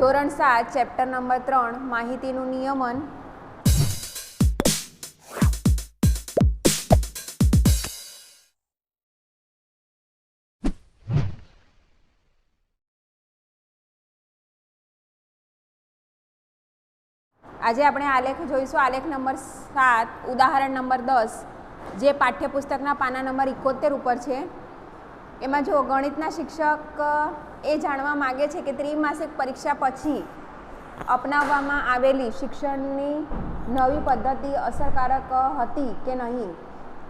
ધોરણ 7 chapter number 3 માહિતીનું નિયમન. આજે આપણે આલેખ જોઈશું. આલેખ નંબર 7 ઉદાહરણ નંબર 10 જે પાઠ્યપુસ્તકના પાના નંબર 71 ઉપર છે. એમાં જો ગણિતના શિક્ષક એ જાણવા માગે છે કે ત્રિમાસિક પરીક્ષા પછી અપનાવવામાં આવેલી શિક્ષણની નવી પદ્ધતિ અસરકારક હતી કે નહીં.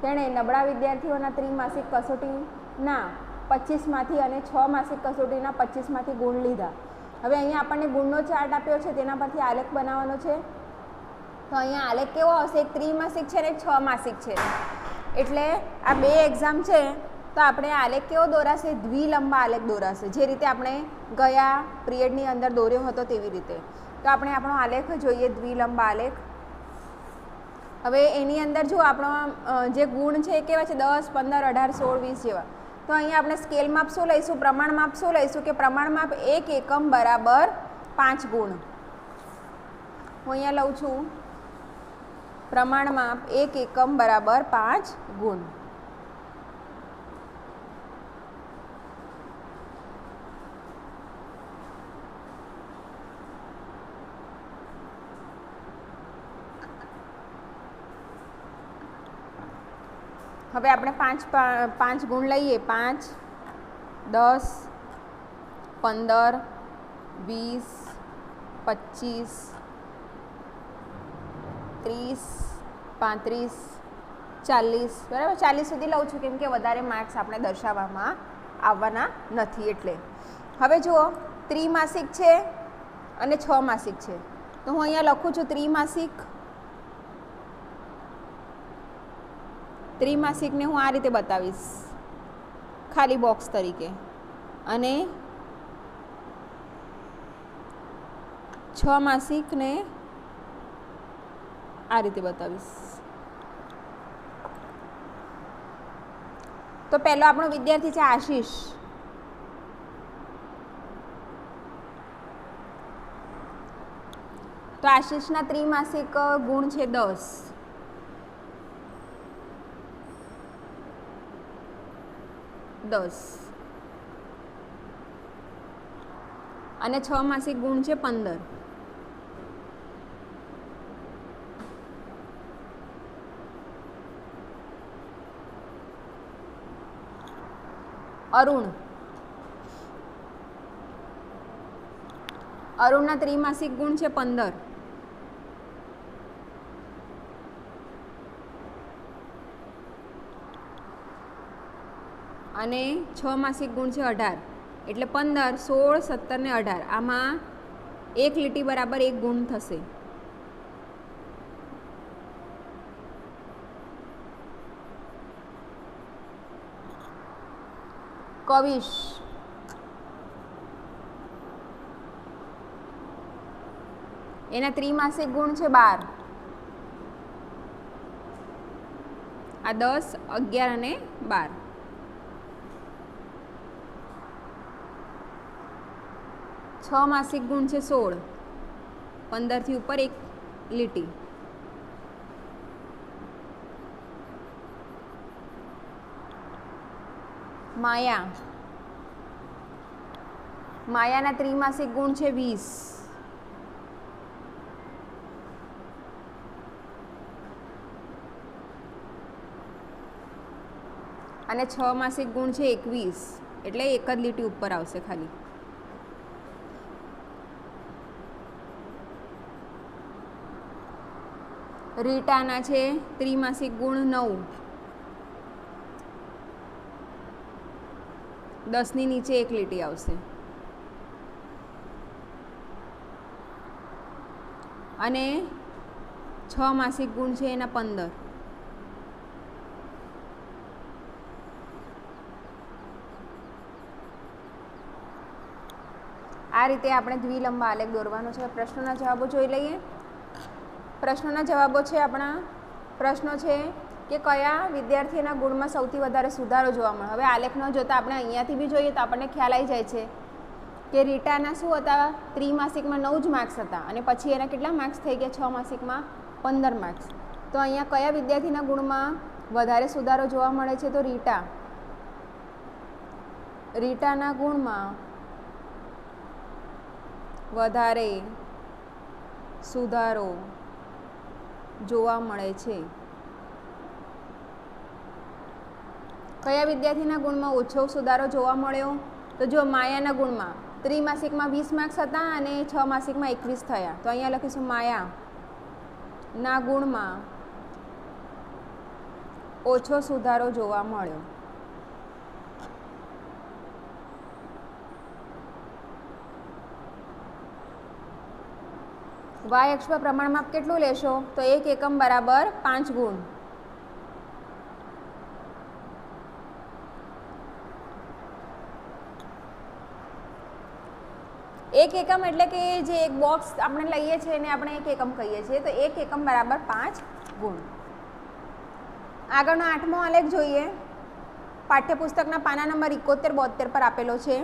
તેણે નબળા વિદ્યાર્થીઓના ત્રિમાસિક કસોટીના 25માંથી અને 6 માસિક કસોટીના 25માંથી ગુણ લીધા. હવે અહીંયા આપણને ગુણનો ચાર્ટ આપ્યો છે, તેના પરથી આલેખ બનાવવાનો છે. તો અહીંયા આલેખ કેવો હશે? એક ત્રિમાસિક છે ને એક 6 માસિક છે. એટલે આ બે એક્ઝામ છે તો આપણે આલેખ કેવો દોરાશે? દ્વિલંબ આલેખ દોરાશે, જે રીતે આપણે ગયા પિરિયડની અંદર દોર્યો હતો તેવી રીતે. તો આપણે આપણો આલેખ જોઈએ, દ્વિલંબ આલેખ. હવે એની અંદર જો આપણો જે ગુણ છે એ કેવા છે? 10, 15, 18, 16, 20 જેવા. તો અહીંયા આપણે સ્કેલ માપ શું લઈશું? પ્રમાણ માપ શું લઈશું? કે પ્રમાણ માપ 1 એકમ બરાબર 5 ગુણ. હું અહીંયા લઉં છું પ્રમાણ માપ 1 એકમ બરાબર 5 ગુણ. હવે આપણે પાંચ ગુણ લઈએ. 5, 10, 15, 20, 25, 30, 35, 40, બરાબર. 40 સુધી લઉં છું કેમ કે વધારે માર્ક્સ આપણે દર્શાવવામાં આવવાના નથી એટલે. હવે જુઓ, ત્રિમાસિક છે અને 6 માસિક છે. તો હું અહીંયા લખું છું ત્રિમાસિકને હું આ રીતે બતાવીશ ખાલી બોક્સ તરીકે, અને 6 માસિકને આ રીતે બતાવીશ. તો પહેલો આપણો વિદ્યાર્થી છે આશીષ. તો આશીષના ત્રિમાસિક ગુણ છે 10. અને 6 માસિક ગુણ છે 15. અરુણના ત્રિમાસિક ગુણ છે 15. અને 6 માસિક ગુણ છે 18. એટલે 15, 16, 17 ને 18. આમાં એક લીટી બરાબર 1 ગુણ થશે. કવિશ એના ત્રિમાસિક ગુણ છે 12. આ 10, 11 અને 12. 6 માસિક ગુણ છે 16. 15 થી ઉપર એક લીટી. માયાના ત્રિમાસિક ગુણ છે 20. અને 6 માસિક ગુણ છે 21. એટલે એક જ લીટી ઉપર આવશે ખાલી. રીટાના છે ત્રિમાસિક ગુણ 9. 10 ની નીચે એક લીટી આવશે. અને 6 માસિક ગુણ છે એના 15. આ રીતે આપણે દ્વિલંબ આલેખ દોરવાનો છે. પ્રશ્નોના જવાબો જોઈ લઈએ. પ્રશ્નોના જવાબો છે આપણા. પ્રશ્નો છે કે કયા વિદ્યાર્થીના ગુણમાં સૌથી વધારે સુધારો જોવા મળે. હવે આલેખ ન જોતા આપણે અહીંયાથી બી જોઈએ તો આપણને ખ્યાલ આવી જાય છે કે રીટાના શું હતા, ત્રિમાસિકમાં 9 જ માર્ક્સ હતા અને પછી એના કેટલા માર્ક્સ થઈ ગયા 6 માસિકમાં 15 માર્ક્સ. તો અહીંયા કયા વિદ્યાર્થીના ગુણમાં વધારે સુધારો જોવા મળે છે? તો રીટાના ગુણમાં વધારે સુધારો જોવા મળે છે. કયા વિદ્યાર્થીના ગુણમાં ઓછો સુધારો જોવા મળ્યો? તો જો માયાના ગુણમાં ત્રિમાસિકમાં 20 માર્ક્સ હતા અને 6 માસિકમાં 21 થયા. તો અહીંયા લખીશું માયાના ગુણમાં ઓછો સુધારો જોવા મળ્યો. વાય અક્ષ પર પ્રમાણમાપ કેટલું લેશો? તો 1 એકમ બરાબર 5 ગુણ. એક એકમ એટલે કે જે એક બોક્સ આપણે લઈએ છીએ એને આપણે 1 એકમ કહીએ છીએ. તો 1 એકમ બરાબર 5 ગુણ. આગળનો 8મો આલેખ જોઈએ. પાઠ્યપુસ્તકના પાના નંબર 71-72 પર આપેલો છે.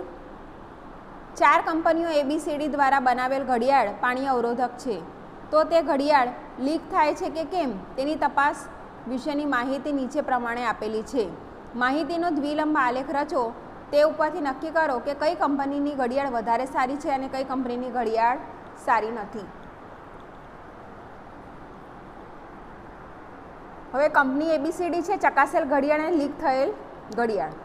4 કંપનીઓ ABCD દ્વારા બનાવેલ ઘડિયાળ પાણી અવરોધક છે. તો તે ઘડિયાળ લીક થાય છે કે કેમ તેની તપાસ વિશેની માહિતી નીચે પ્રમાણે આપેલી છે. માહિતીનો દ્વિલંબ આલેખ રચો. તે ઉપરથી નક્કી કરો કે કઈ કંપનીની ઘડિયાળ વધારે સારી છે અને કઈ કંપનીની ઘડિયાળ સારી નથી. હવે કંપની ABCD છે, ચકાસેલ ઘડિયાળ અને લીક થયેલ ઘડિયાળ.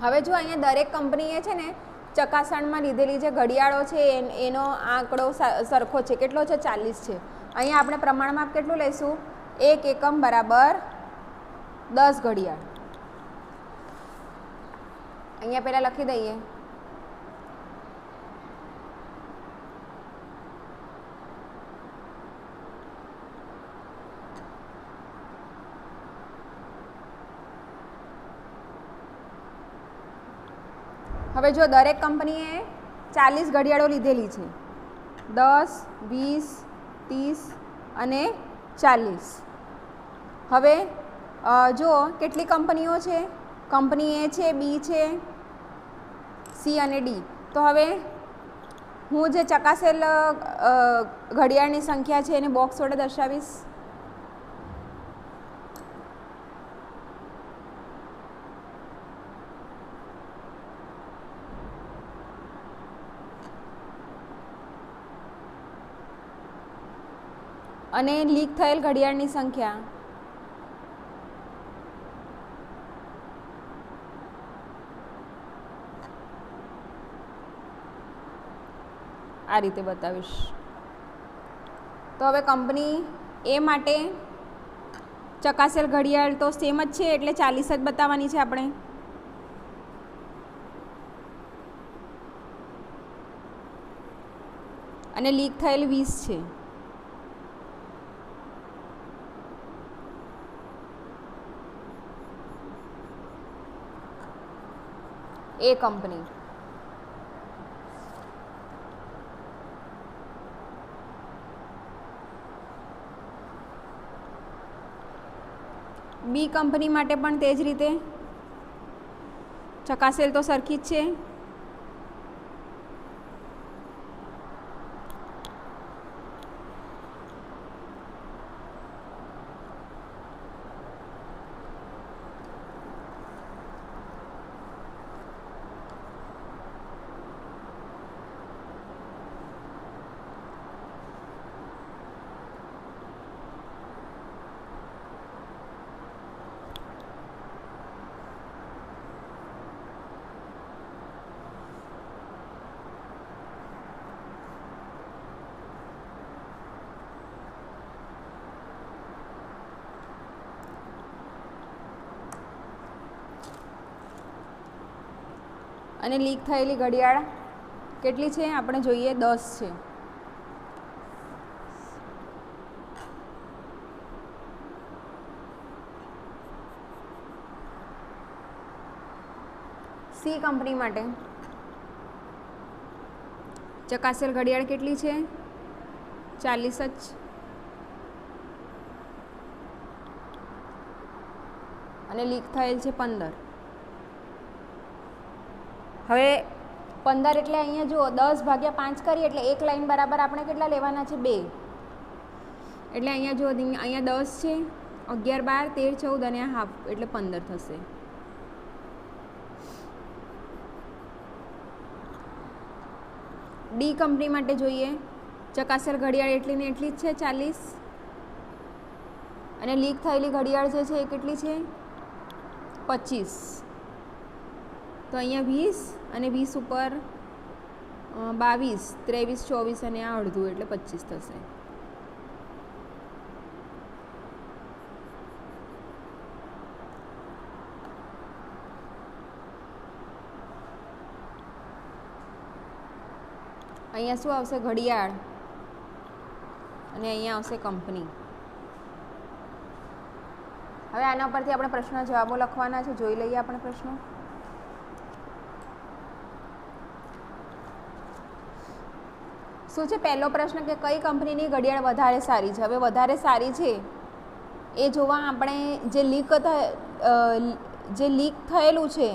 હવે જો અહીંયા દરેક કંપનીએ છે ને ચકાસણીમાં લીધેલી જે ઘડિયાળો છે એનો આંકડો સરખો છે. કેટલો છે? 40 છે. અહીંયા આપણે પ્રમાણમાપ કેટલું લઈશું? 1 એકમ બરાબર 10 ઘડિયાળ. અહીંયા પહેલાં લખી દઈએ. હવે જો દરેક કંપનીએ 40 ઘડિયાળો લીધેલી છે. 10, 20, 30 અને 40. હવે જો કેટલી કંપનીઓ છે? કંપની A છે, B છે, C અને D. તો હવે હું જે ચકાસેલ ઘડિયાળની સંખ્યા છે એને બોક્સ વડે દર્શાવીશ. અને લીક થયેલ ઘડિયાળની સંખ્યા આ રીતે બતાવીશ. તો હવે કંપની A માટે ચકાસેલ ઘડિયાળ તો સેમ જ છે એટલે 40 જ બતાવવાની છે આપણે. અને લીક થયેલ 20 છે. A company. B કંપની માટે પણ તે જ રીતે ચકાસેલ તો સરખી જ છે. અને લીક થયેલી ઘડિયાળ કેટલી છે આપણે જોઈએ 10 છે. સી કંપની માટે ચકાસેલ ઘડિયાળ કેટલી છે 40 જ અને લીક થયેલ છે 15. હવે 15 એટલે અહીંયા જુઓ 10/5 કરીએ એટલે એક લાઈન બરાબર આપણે કેટલા લેવાના છે 2. એટલે અહીંયા જુઓ અહીંયા 10 છે 11 12 13 14 અને હાફ એટલે 15 થશે. ડી કંપની માટે જોઈએ ચકાસેલ ઘડિયાળ એટલી ને એટલી જ છે 40 અને લીક થયેલી ઘડિયાળ જે છે એ કેટલી છે 25. તો અહીંયા 20 અને 20 ઉપર 22 23 24 અને આ અડધું એટલે 25 થશે. અહીંયા શું આવશે ઘડિયાળ અને અહીંયા આવશે કંપની. હવે આના પરથી આપણે પ્રશ્નના જવાબો લખવાના છે. જોઈ લઈએ આપણે પ્રશ્નો. શું છે પહેલો પ્રશ્ન કે કઈ કંપનીની ઘડિયાળ વધારે સારી છે. હવે વધારે સારી છે એ જોવા આપણે જે લીક થયેલું છે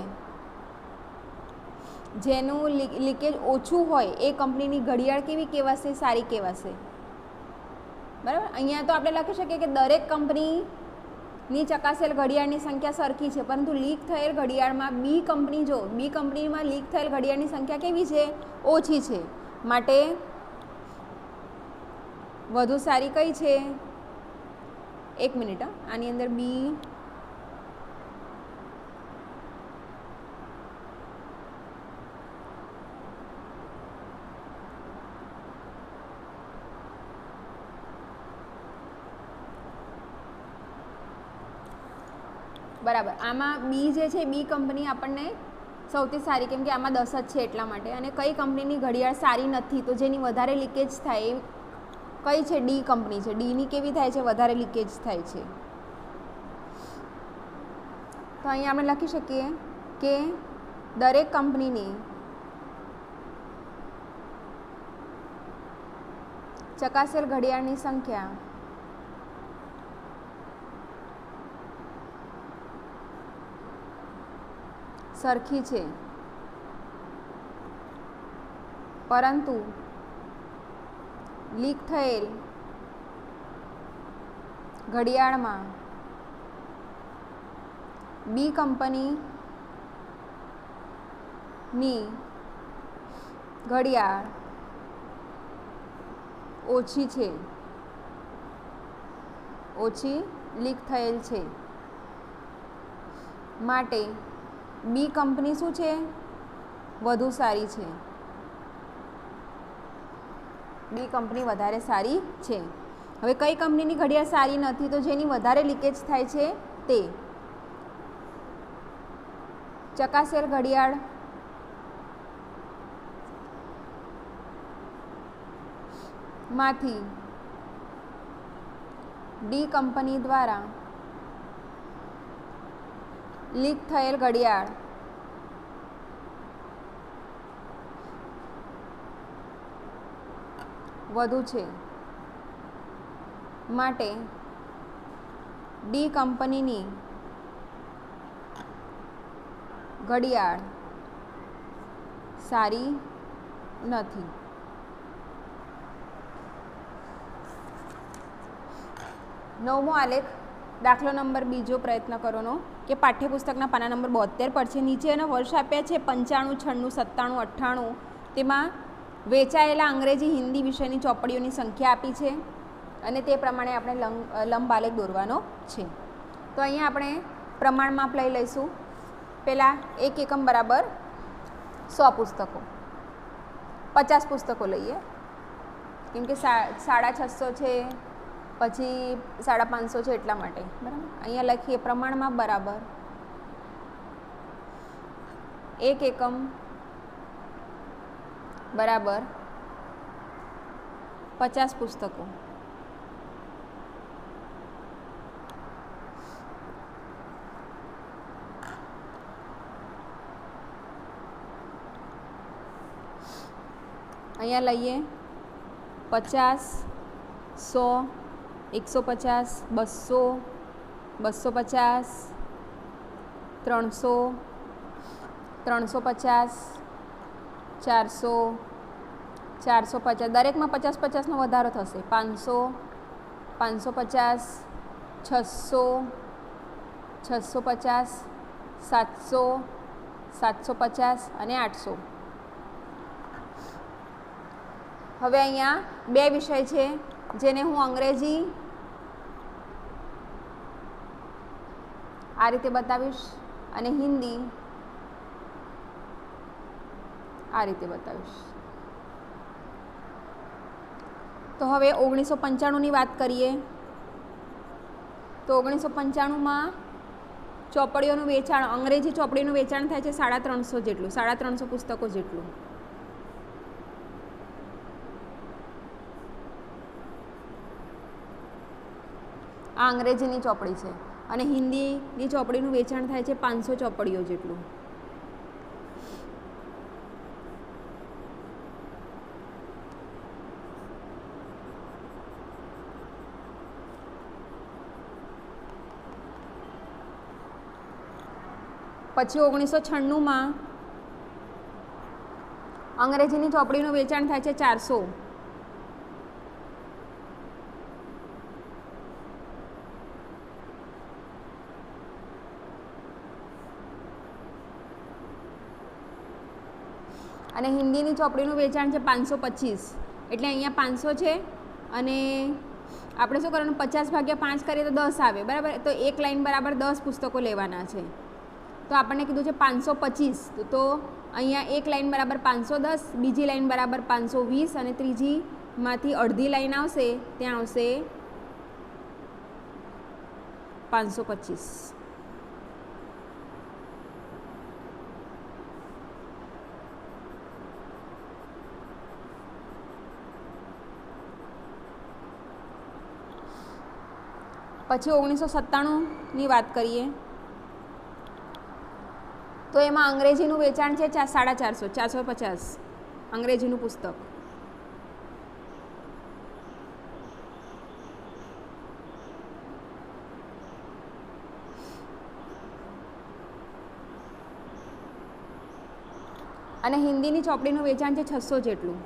જેનું લીકેજ ઓછું હોય એ કંપનીની ઘડિયાળ કેવી કહેવાશે સારી કહેવાશે. બરાબર. અહીંયા તો આપણે લખી શકીએ કે દરેક કંપનીની ચકાસેલ ઘડિયાળની સંખ્યા સરખી છે પરંતુ લીક થયેલ ઘડિયાળમાં બી કંપનીમાં લીક થયેલ ઘડિયાળની સંખ્યા કેવી છે ઓછી છે માટે વધુ સારી કઈ છે. એક મિનિટ આની અંદર બી બરાબર. આમાં બી જે છે બી કંપની આપણને સૌથી સારી કેમ કે આમાં 10 જ છે એટલા માટે. અને કઈ કંપનીની ઘડિયાળ સારી નથી તો જેની વધારે લીકેજ થાય એ કઈ છે ડી કંપની છે. ડીની કેવી થાય છે વધારે લીકેજ થાય છે. તો અહીંયા આપણે લખી શકીએ કે દરેક કંપનીની ચકાસેલ ઘડિયાળની સંખ્યા સરખી છે પરંતુ લીક થયેલ ઘડિયાળમાં બી કંપનીની ઘડિયાળ ઓછી છે ઓછી લીક થયેલ છે માટે બી કંપની શું છે વધુ સારી છે. બી કંપની વધારે સારી છે. હવે કઈ કંપનીની ઘડિયાળ સારી નથી તો જેની વધારે લીકેજ થાય છે તે ચકાસેલ ઘડિયાળ માંથી ડી કંપની દ્વારા લીક થયેલ ઘડિયાળ વધુ છે માટે ડી કંપનીની ઘડિયાળ સારી નથી. નવમો આલેખ દાખલો નંબર બીજો પ્રયત્ન કરોનો કે પાઠ્યપુસ્તકના પાના નંબર 72 પર છે. નીચેના વર્ષ આપ્યા છે 95, 96, 97, 98. તેમાં વેચાયેલા અંગ્રેજી હિન્દી વિષયની ચોપડીઓની સંખ્યા આપી છે અને તે પ્રમાણે આપણે લંબ આલેખ દોરવાનો છે. તો અહીંયા આપણે પ્રમાણ માપ લઈ લઈશું. પહેલાં 1 એકમ બરાબર 100 પુસ્તકો 50 પુસ્તકો લઈએ કેમ કે 650 છે પછી 550 છે એટલા માટે. બરાબર. અહીંયા લખીએ પ્રમાણ માપ બરાબર 1 એકમ બરાબર 50 પુસ્તકો. અહીંયા લઈએ 50, 100, 150, 200, 250, 300, 350, 400, 450, દરેકમાં 50-50નો વધારો થશે. 500, 550, 600, 650, 700, 750 અને 800. હવે અહીંયા બે વિષય છે જેને હું અંગ્રેજી આ રીતે બતાવીશ અને હિન્દી આ રીતે બતાવીશ. તો હવે 1995ની વાત કરીએ તો 1995માં ચોપડીઓનું વેચાણ, અંગ્રેજી ચોપડીનું વેચાણ થાય છે 350 જેટલું, 350 પુસ્તકો જેટલું. આ અંગ્રેજીની ચોપડી છે અને હિન્દીની ચોપડીનું વેચાણ થાય છે 500 ચોપડીઓ જેટલું. પછી 1996માં અંગ્રેજીની ચોપડીનું વેચાણ થાય છે 400. અને હિન્દીની ચોપડીનું વેચાણ છે 525. એટલે અહીંયા 500 છે અને આપણે શું કરવાનું, 50/5 કરીએ તો 10 આવે, બરાબર. તો એક લાઈન બરાબર 10 પુસ્તકો લેવાના છે. તો આપણને કીધું છે 525, તો અહીંયા એક લાઈન બરાબર 510, બીજી લાઈન બરાબર 520 અને ત્રીજીમાંથી અડધી લાઈન આવશે ત્યાં આવશે 525. પછી 1997ની વાત કરીએ તો એમાં અંગ્રેજીનું વેચાણ છે 450, 450 અંગ્રેજીનું પુસ્તક. અને હિન્દીની ચોપડીનું વેચાણ છે 600 જેટલું.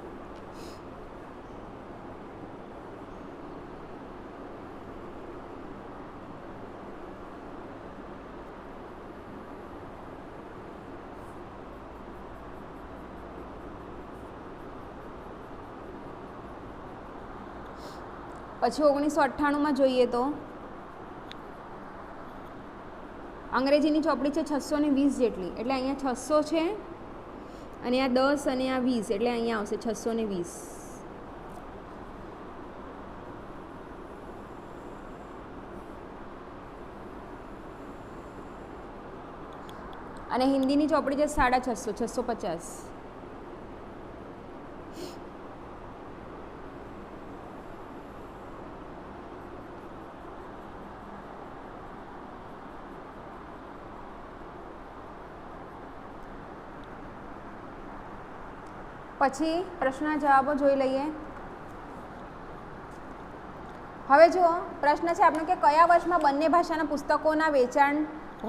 પછી 1998માં જોઈએ તો અંગ્રેજીની ચોપડી છે 620 જેટલી. એટલે અહીંયા 600 છે અને આ 10 અને આ 20 એટલે અહીંયા આવશે 620. અને હિન્દીની ચોપડી છે 650, 650. પછી પ્રશ્નના જવાબો જોઈ લઈએ. હવે જુઓ, પ્રશ્ન છે આપણો કે કયા વર્ષમાં બંને ભાષાના પુસ્તકોના વેચાણ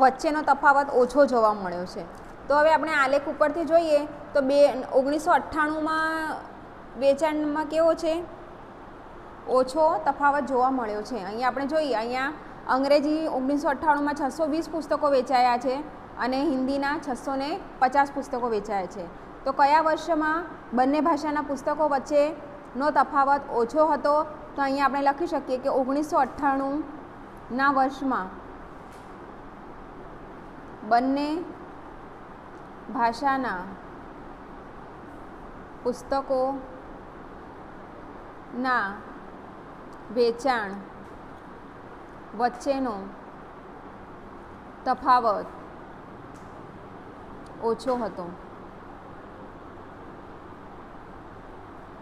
વચ્ચેનો તફાવત ઓછો જોવા મળ્યો છે. તો હવે આપણે આલેખ ઉપરથી જોઈએ તો 1998માં વેચાણમાં કેવો છે, ઓછો તફાવત જોવા મળ્યો છે. અહીંયા આપણે જોઈએ, અહીંયા અંગ્રેજી 1998માં 620 પુસ્તકો વેચાયા છે અને હિન્દીના 650 પુસ્તકો વેચાયા છે. તો કયા વર્ષમાં બંને ભાષાના પુસ્તકો વચ્ચેનો તફાવત ઓછો હતો? તો અહીંયા આપણે લખી શકીએ કે 1998ના વર્ષમાં બંને ભાષાના પુસ્તકોના વેચાણ વચ્ચેનો તફાવત ઓછો હતો.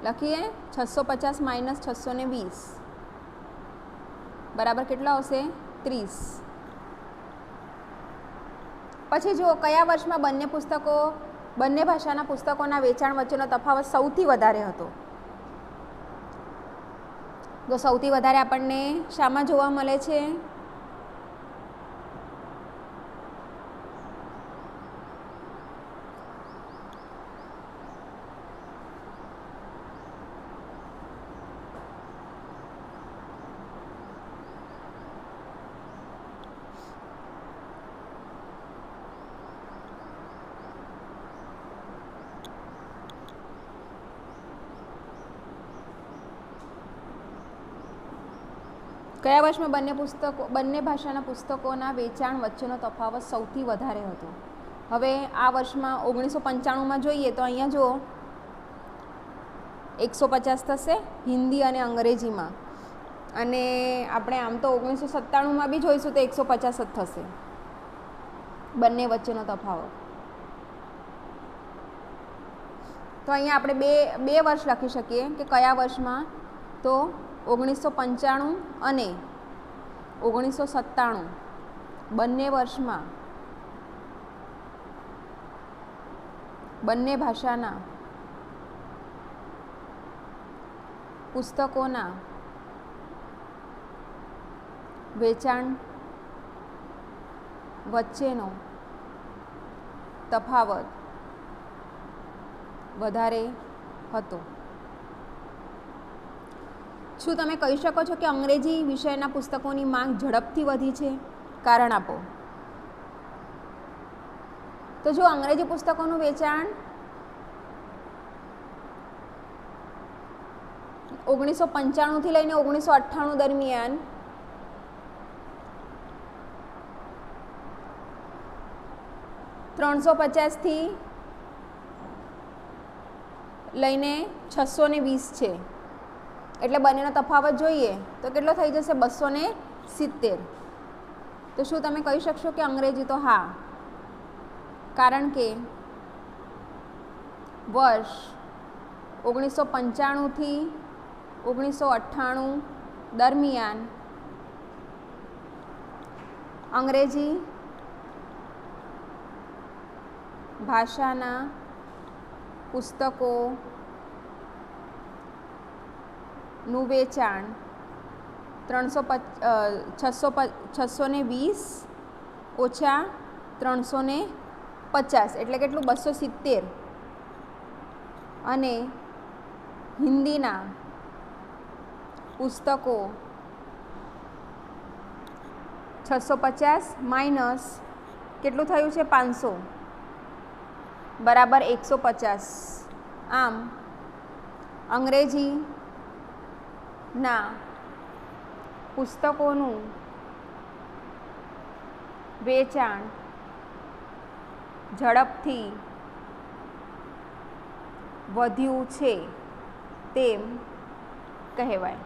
લખીએ 650 માઇનસ 620 બરાબર કેટલો આવશે 30. પછી જુઓ કયા વર્ષમાં બંને ભાષાના પુસ્તકોના વેચાણ વચ્ચેનો તફાવત સૌથી વધારે હતો. તો સૌથી વધારે આપણને શામાં જોવા મળે છે? કયા વર્ષમાં બંને ભાષાના પુસ્તકોના વેચાણ વચ્ચેનો તફાવત સૌથી વધારે હતો? હવે આ વર્ષમાં 1995માં જોઈએ તો અહીંયા જુઓ 150 થશે હિન્દી અને અંગ્રેજીમાં, અને આપણે આમ તો 1997માં બી જોઈશું તો 150 જ થશે બંને વચ્ચેનો તફાવત. તો અહીંયા આપણે બે વર્ષ લખી શકીએ કે કયા વર્ષમાં, તો 1995 અને 1997 બંને વર્ષમાં બંને ભાષાના પુસ્તકોના વેચાણ વચ્ચેનો તફાવત વધારે હતો. શું તમે કહી શકો છો કે અંગ્રેજી વિષયના પુસ્તકોની માંગ ઝડપથી વધી છે? કારણ આપો. તો જો અંગ્રેજી પુસ્તકોનું વેચાણ 1995થી લઈને 1998 દરમિયાન $350 થી લઈને 620 છે, એટલે બંનેનો તફાવત જોઈએ તો કેટલો થઈ જશે? 270. તો શું તમે કહી શકશો કે અંગ્રેજી? તો હા, કારણ કે વર્ષ 1995થી 1998 દરમિયાન અંગ્રેજી ભાષાના પુસ્તકોનું વેચાણ 620 ઓછા 350 એટલે કેટલું? 270. અને હિન્દીના પુસ્તકો 650 માઇનસ કેટલું થયું છે? 500 બરાબર 150. આમ અંગ્રેજીના પુસ્તકોનું વેચાણ ઝડપથી વધ્યું છે તેમ કહેવાય.